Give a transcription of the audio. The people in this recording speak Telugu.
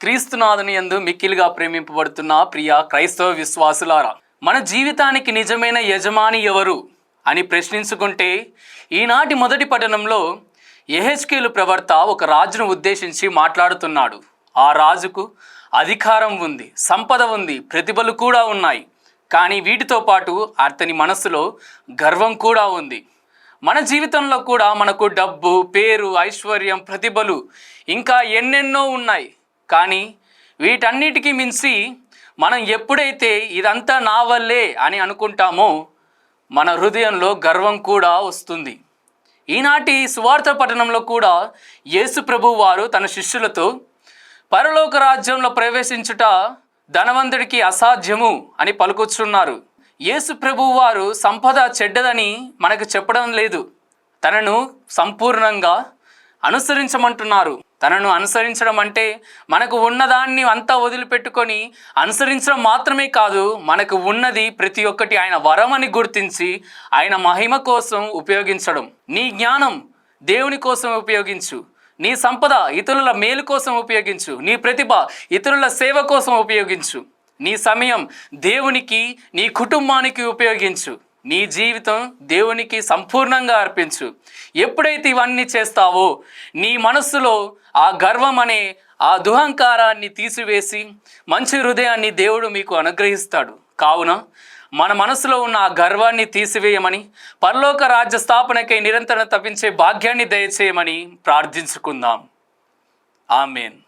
క్రీస్తునాథుని యందు మిక్కిలిగా ప్రేమింపబడుతున్న ప్రియ క్రైస్తవ విశ్వాసులారా, మన జీవితానికి నిజమైన యజమాని ఎవరు అని ప్రశ్నించుకుంటే ఈనాటి మొదటి పఠనంలో యెహెజ్కేలు ప్రవక్త ఒక రాజును ఉద్దేశించి మాట్లాడుతున్నాడు. ఆ రాజుకు అధికారం ఉంది, సంపద ఉంది, ప్రతిభలు కూడా ఉన్నాయి. కానీ వీటితో పాటు అతని మనసులో గర్వం కూడా ఉంది. మన జీవితంలో కూడా మనకు డబ్బు, పేరు, ఐశ్వర్యం, ప్రతిభలు ఇంకా ఎన్నెన్నో ఉన్నాయి. కానీ వీటన్నిటికీ మించి మనం ఎప్పుడైతే ఇదంతా నా వల్లే అని అనుకుంటామో మన హృదయంలో గర్వం కూడా వస్తుంది. ఈనాటి సువార్త పట్టణంలో కూడా యేసు ప్రభువు వారు తన శిష్యులతో పరలోక రాజ్యంలో ప్రవేశించుట ధనవంతుడికి అసాధ్యము అని పలుకుచున్నారు. యేసు ప్రభువు వారు సంపద చెడ్డదని మనకు చెప్పడం లేదు. తనను సంపూర్ణంగా అనుసరించమంటున్నారు. తనను అనుసరించడం అంటే మనకు ఉన్నదాన్ని అంతా వదిలిపెట్టుకొని అనుసరించడం మాత్రమే కాదు, మనకు ఉన్నది ప్రతి ఒక్కటి ఆయన వరం అని గుర్తించి ఆయన మహిమ కోసం ఉపయోగించడం. నీ జ్ఞానం దేవుని కోసం ఉపయోగించు, నీ సంపద ఇతరుల మేలు కోసం ఉపయోగించు, నీ ప్రతిభ ఇతరుల సేవ కోసం ఉపయోగించు, నీ సమయం దేవునికి, నీ కుటుంబానికి ఉపయోగించు, నీ జీవితం దేవునికి సంపూర్ణంగా అర్పించు. ఎప్పుడైతే ఇవన్నీ చేస్తావో నీ మనస్సులో ఆ గర్వం అనే ఆ దుహంకారాన్ని తీసివేసి మంచి హృదయాన్ని దేవుడు మీకు అనుగ్రహిస్తాడు. కావున మన మనసులో ఉన్న ఆ గర్వాన్ని తీసివేయమని, పరలోక రాజ్య స్థాపనకై నిరంతరం తప్పించే భాగ్యాన్ని దయచేయమని ప్రార్థించుకుందాం. ఆమేన్.